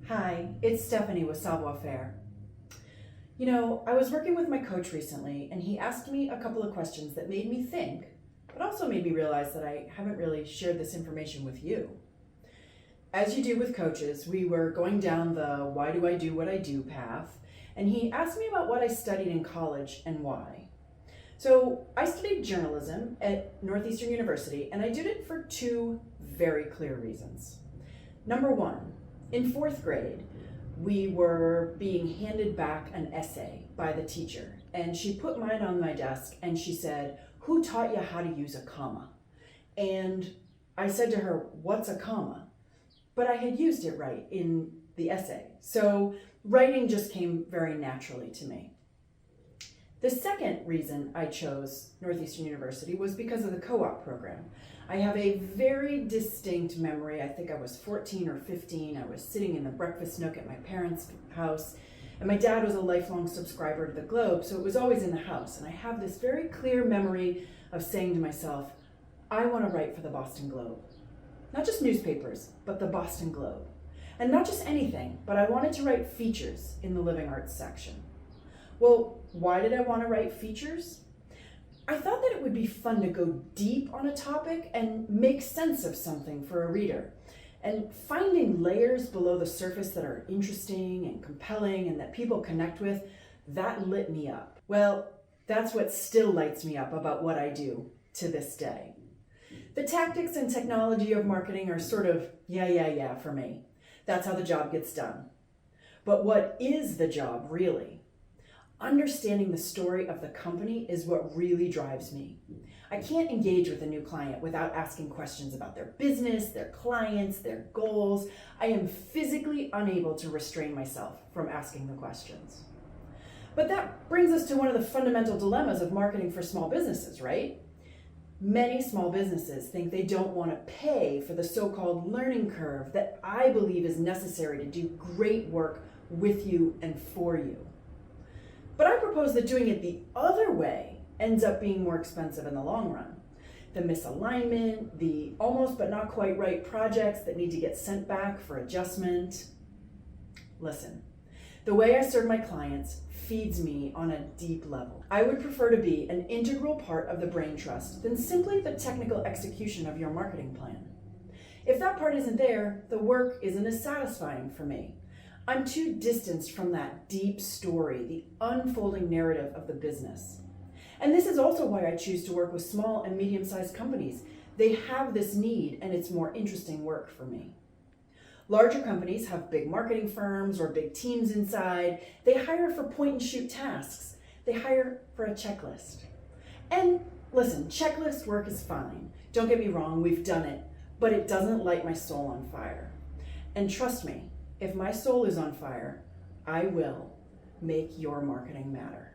Hi, it's Stephanie with Savoir Faire. I was working with my coach recently and he asked me a couple of questions that made me think, but also made me realize that I haven't really shared this information with you. As you do with coaches, we were going down the why do I do what I do path, and he asked me about what I studied in college and why. So I studied journalism at Northeastern University, and I did it for two very clear reasons. Number one, in fourth grade, we were being handed back an essay by the teacher, and she put mine on my desk and she said, "Who taught you how to use a comma?" And I said to her, "What's a comma?" But I had used it right in the essay. So writing just came very naturally to me. The second reason I chose Northeastern University was because of the co-op program. I have a very distinct memory. I think I was 14 or 15. I was sitting in the breakfast nook at my parents' house, and my dad was a lifelong subscriber to the Globe, so it was always in the house. And I have this very clear memory of saying to myself, I want to write for the Boston Globe. Not just newspapers, but the Boston Globe. And not just anything, but I wanted to write features in the living arts section. Well, why did I want to write features? I thought that it would be fun to go deep on a topic and make sense of something for a reader. And finding layers below the surface that are interesting and compelling and that people connect with, that lit me up. Well, that's what still lights me up about what I do to this day. The tactics and technology of marketing are sort of yeah for me. That's how the job gets done. But what is the job really? Understanding the story of the company is what really drives me. I can't engage with a new client without asking questions about their business, their clients, their goals. I am physically unable to restrain myself from asking the questions. But that brings us to one of the fundamental dilemmas of marketing for small businesses, right? Many small businesses think they don't want to pay for the so-called learning curve that I believe is necessary to do great work with you and for you. But I propose that doing it the other way ends up being more expensive in the long run. The misalignment, the almost but not quite right projects that need to get sent back for adjustment. Listen, the way I serve my clients feeds me on a deep level. I would prefer to be an integral part of the brain trust than simply the technical execution of your marketing plan. If that part isn't there, the work isn't as satisfying for me. I'm too distanced from that deep story, the unfolding narrative of the business. And this is also why I choose to work with small and medium-sized companies. They have this need, and it's more interesting work for me. Larger companies have big marketing firms or big teams inside. They hire for point-and-shoot tasks. They hire for a checklist. And listen, checklist work is fine. Don't get me wrong, we've done it, but it doesn't light my soul on fire. And trust me, if my soul is on fire, I will make your marketing matter.